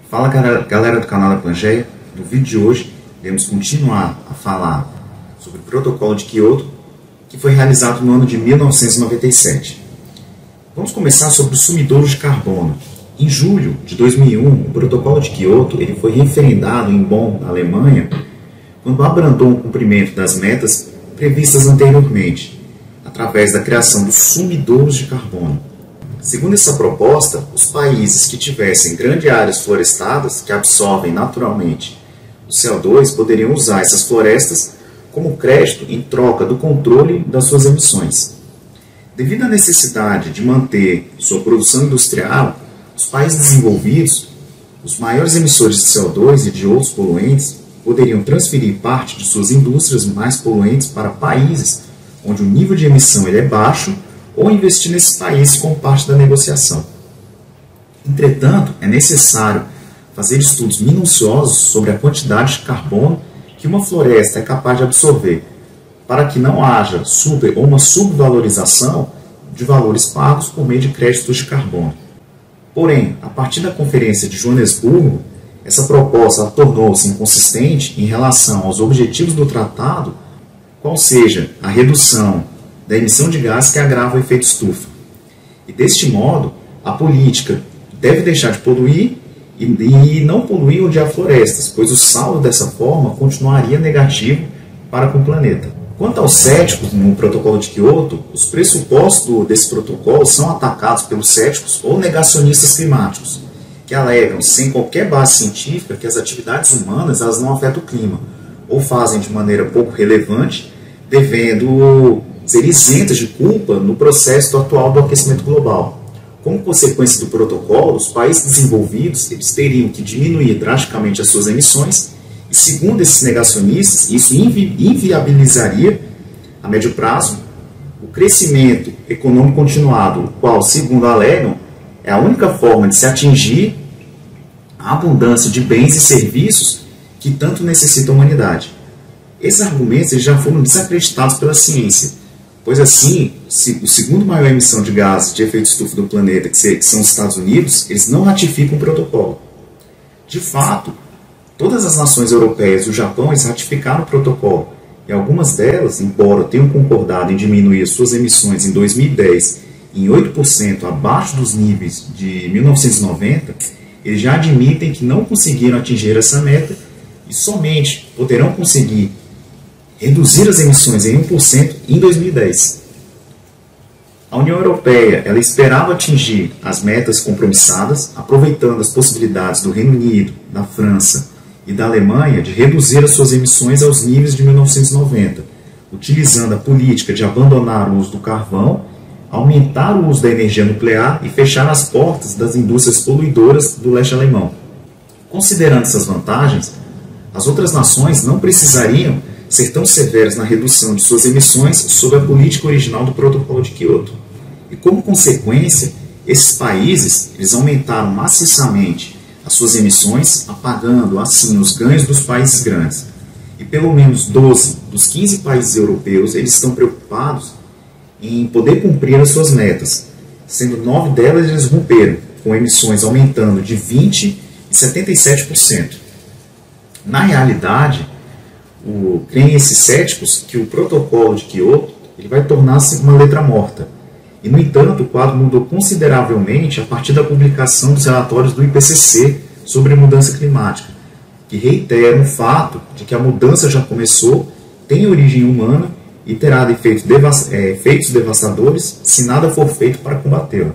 Fala galera do canal da Pangeia. No vídeo de hoje iremos continuar a falar sobre o Protocolo de Kyoto, que foi realizado no ano de 1997. Vamos começar sobre os sumidouros de carbono. Em julho de 2001, o Protocolo de Kyoto ele foi referendado em Bonn, na Alemanha, quando abrandou o cumprimento das metas previstas anteriormente, através da criação dos sumidouros de carbono. Segundo essa proposta, os países que tivessem grandes áreas florestadas, que absorvem naturalmente o CO2, poderiam usar essas florestas como crédito em troca do controle das suas emissões. Devido à necessidade de manter sua produção industrial, os países desenvolvidos, os maiores emissores de CO2 e de outros poluentes, poderiam transferir parte de suas indústrias mais poluentes para países onde o nível de emissão ele é baixo, ou investir nesses países como parte da negociação. Entretanto, é necessário fazer estudos minuciosos sobre a quantidade de carbono que uma floresta é capaz de absorver, para que não haja uma subvalorização de valores pagos por meio de créditos de carbono. Porém, a partir da Conferência de Joanesburgo, essa proposta tornou-se inconsistente em relação aos objetivos do tratado, qual seja a redução da emissão de gás que agrava o efeito estufa. E deste modo, a política deve deixar de poluir e não poluir onde há florestas, pois o saldo dessa forma continuaria negativo para com o planeta. Quanto aos céticos no Protocolo de Kyoto, os pressupostos desse protocolo são atacados pelos céticos ou negacionistas climáticos, que alegam, sem qualquer base científica, que as atividades humanas elas não afetam o clima, ou fazem de maneira pouco relevante, devendo ser isentas de culpa no processo atual do aquecimento global. Como consequência do protocolo, os países desenvolvidos eles teriam que diminuir drasticamente as suas emissões e, segundo esses negacionistas, isso inviabilizaria, a médio prazo, o crescimento econômico continuado, o qual, segundo alegam, é a única forma de se atingir a abundância de bens e serviços que tanto necessita a humanidade. Esses argumentos eles já foram desacreditados pela ciência, pois assim, o segundo maior emissão de gases de efeito estufa do planeta, que são os Estados Unidos, eles não ratificam o protocolo. De fato, todas as nações europeias e o Japão eles ratificaram o protocolo, e algumas delas, embora tenham concordado em diminuir suas emissões em 2010 em 8% abaixo dos níveis de 1990, eles já admitem que não conseguiram atingir essa meta e somente poderão conseguir reduzir as emissões em 1% em 2010. A União Europeia ela esperava atingir as metas compromissadas, aproveitando as possibilidades do Reino Unido, da França e da Alemanha de reduzir as suas emissões aos níveis de 1990, utilizando a política de abandonar o uso do carvão, aumentar o uso da energia nuclear e fechar as portas das indústrias poluidoras do leste alemão. Considerando essas vantagens, as outras nações não precisariam ser tão severas na redução de suas emissões sob a política original do Protocolo de Kyoto. E como consequência, esses países eles aumentaram maciçamente as suas emissões, apagando assim os ganhos dos países grandes. E pelo menos 12 dos 15 países europeus eles estão preocupados em poder cumprir as suas metas, sendo 9 delas eles romperam, com emissões aumentando de 20% e 77%. Na realidade, creem esses céticos que o Protocolo de Kyoto ele vai tornar-se uma letra morta. E, no entanto, o quadro mudou consideravelmente a partir da publicação dos relatórios do IPCC sobre a mudança climática, que reiteram o fato de que a mudança já começou, tem origem humana e terá efeitos devastadores se nada for feito para combatê-la.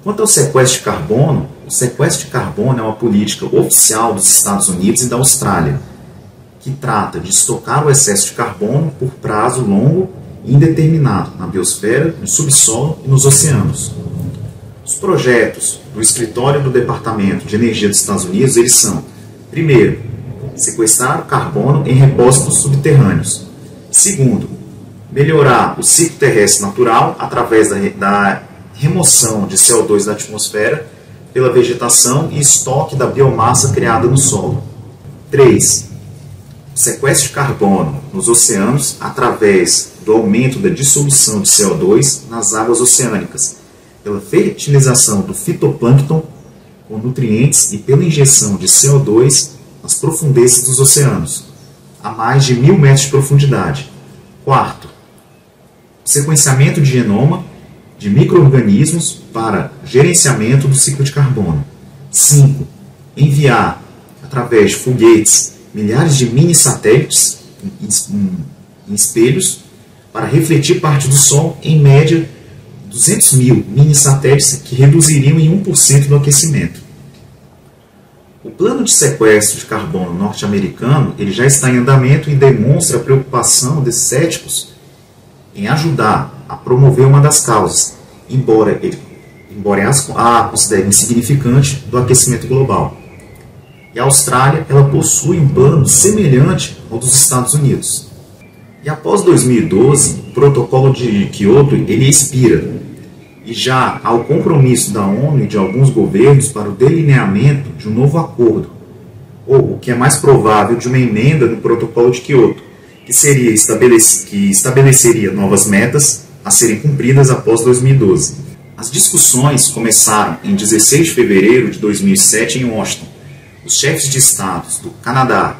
Quanto ao sequestro de carbono, o sequestro de carbono é uma política oficial dos Estados Unidos e da Austrália, que trata de estocar o excesso de carbono por prazo longo e indeterminado na biosfera, no subsolo e nos oceanos. Os projetos do escritório do Departamento de Energia dos Estados Unidos eles são, primeiro, sequestrar o carbono em repósitos subterrâneos. Segundo, melhorar o ciclo terrestre natural através da remoção de CO2 da atmosfera pela vegetação e estoque da biomassa criada no solo. 3. Sequestro de carbono nos oceanos através do aumento da dissolução de CO2 nas águas oceânicas, pela fertilização do fitoplâncton com nutrientes e pela injeção de CO2 nas profundezas dos oceanos, a mais de 1.000 metros de profundidade. Quarto, sequenciamento de genoma de micro-organismos para gerenciamento do ciclo de carbono. 5. Enviar, através de foguetes, milhares de mini-satélites em espelhos para refletir parte do Sol, em média 200.000 mini-satélites que reduziriam em 1% do aquecimento. O plano de sequestro de carbono norte-americano ele já está em andamento e demonstra a preocupação desses céticos em ajudar a promover uma das causas, embora a considere insignificante, do aquecimento global. E a Austrália ela possui um plano semelhante ao dos Estados Unidos. E após 2012, o protocolo de Kyoto ele expira, e já há o compromisso da ONU e de alguns governos para o delineamento de um novo acordo, ou o que é mais provável, de uma emenda no protocolo de Kyoto, que estabeleceria novas metas a serem cumpridas após 2012. As discussões começaram em 16 de fevereiro de 2007 em Washington. Os chefes de estados do Canadá,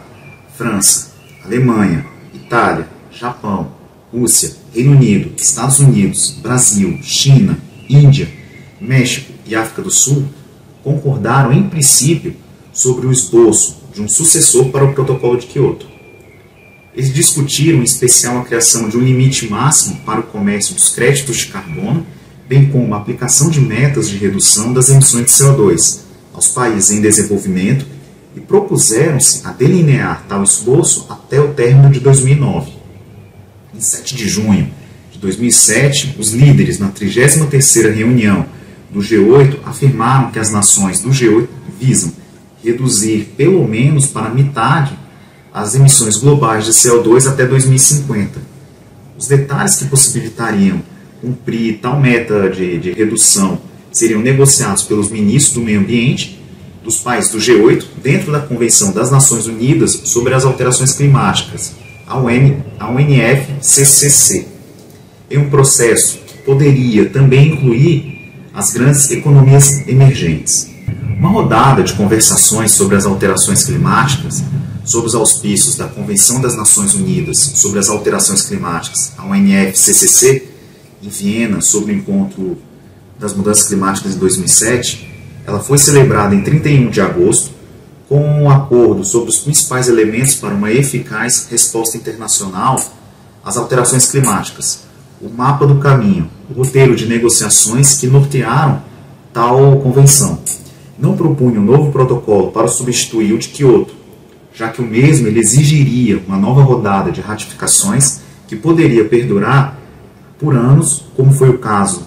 França, Alemanha, Itália, Japão, Rússia, Reino Unido, Estados Unidos, Brasil, China, Índia, México e África do Sul concordaram em princípio sobre o esboço de um sucessor para o protocolo de Kyoto. Eles discutiram em especial a criação de um limite máximo para o comércio dos créditos de carbono, bem como a aplicação de metas de redução das emissões de CO2 aos países em desenvolvimento e propuseram-se a delinear tal esboço até o término de 2009. Em 7 de junho de 2007, os líderes na 33ª reunião do G8 afirmaram que as nações do G8 visam reduzir pelo menos para metade as emissões globais de CO2 até 2050. Os detalhes que possibilitariam cumprir tal meta de redução seriam negociados pelos ministros do meio ambiente dos países do G8 dentro da Convenção das Nações Unidas sobre as Alterações Climáticas, a UNFCCC, em um processo que poderia também incluir as grandes economias emergentes. Uma rodada de conversações sobre as alterações climáticas, sob os auspícios da Convenção das Nações Unidas sobre as Alterações Climáticas, a UNFCCC, em Viena, sobre o encontro das mudanças climáticas em 2007, ela foi celebrada em 31 de agosto, com um acordo sobre os principais elementos para uma eficaz resposta internacional às alterações climáticas, o mapa do caminho, o roteiro de negociações que nortearam tal convenção. Não propunha um novo protocolo para substituir o de Kyoto, já que o mesmo ele exigiria uma nova rodada de ratificações que poderia perdurar por anos, como foi o caso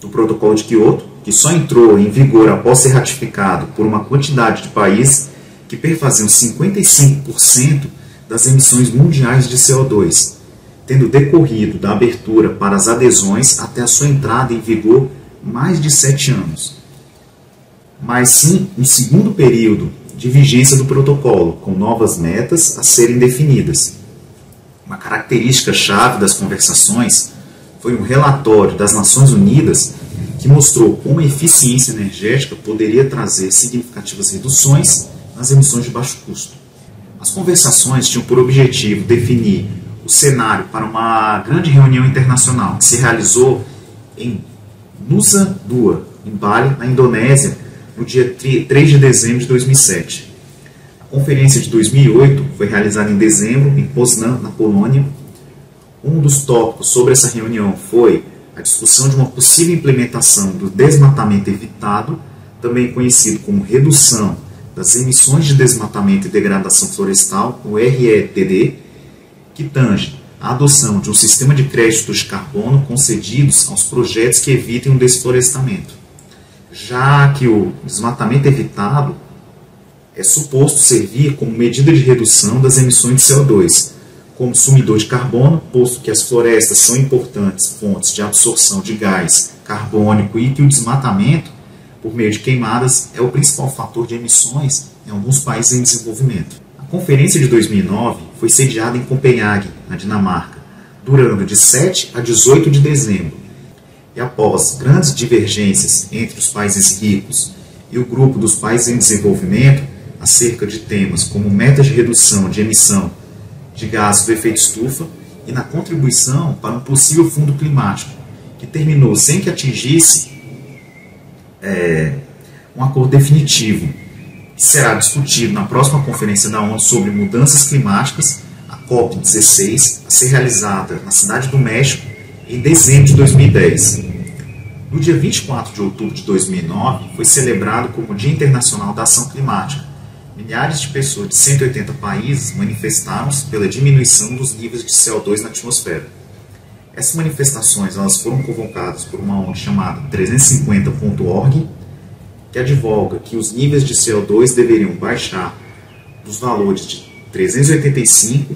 do protocolo de Kyoto, que só entrou em vigor após ser ratificado por uma quantidade de países que perfaziam 55% das emissões mundiais de CO2, tendo decorrido da abertura para as adesões até a sua entrada em vigor mais de 7 anos. Mas sim um segundo período de vigência do protocolo, com novas metas a serem definidas. Uma característica-chave das conversações foi um relatório das Nações Unidas que mostrou como a eficiência energética poderia trazer significativas reduções nas emissões de baixo custo. As conversações tinham por objetivo definir o cenário para uma grande reunião internacional que se realizou em Nusa Dua, em Bali, na Indonésia, no dia 3 de dezembro de 2007. A conferência de 2008 foi realizada em dezembro, em Poznan, na Polônia. Um dos tópicos sobre essa reunião foi a discussão de uma possível implementação do desmatamento evitado, também conhecido como redução das emissões de desmatamento e degradação florestal, o REDD, que tange a adoção de um sistema de créditos de carbono concedidos aos projetos que evitem o desflorestamento, já que o desmatamento evitado é suposto servir como medida de redução das emissões de CO2, como sumidor de carbono, posto que as florestas são importantes fontes de absorção de gás carbônico e que o desmatamento, por meio de queimadas, é o principal fator de emissões em alguns países em desenvolvimento. A conferência de 2009 foi sediada em Copenhague, na Dinamarca, durando de 7 a 18 de dezembro. E após grandes divergências entre os países ricos e o grupo dos países em desenvolvimento acerca de temas como metas de redução de emissão de gases do efeito estufa e na contribuição para um possível fundo climático, que terminou sem que atingisse um acordo definitivo, que será discutido na próxima Conferência da ONU sobre Mudanças Climáticas, a COP16, a ser realizada na Cidade do México em dezembro de 2010. No dia 24 de outubro de 2009, foi celebrado como Dia Internacional da Ação Climática. Milhares de pessoas de 180 países manifestaram-se pela diminuição dos níveis de CO2 na atmosfera. Essas manifestações foram convocadas por uma ONG chamada 350.org, que advoga que os níveis de CO2 deveriam baixar dos valores de 385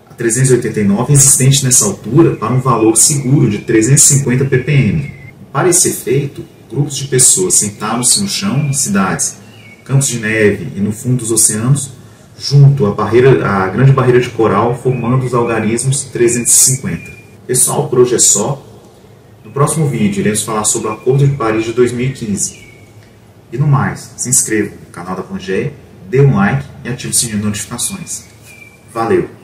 a 389 existentes nessa altura para um valor seguro de 350 ppm. Para esse efeito, grupos de pessoas sentaram-se no chão em cidades, campos de neve e no fundo dos oceanos, junto à grande barreira de coral, formando os algarismos 350. Pessoal, por hoje é só. No próximo vídeo iremos falar sobre o Acordo de Paris de 2015. E no mais, se inscreva no canal da Pangeia, dê um like e ative o sininho de notificações. Valeu!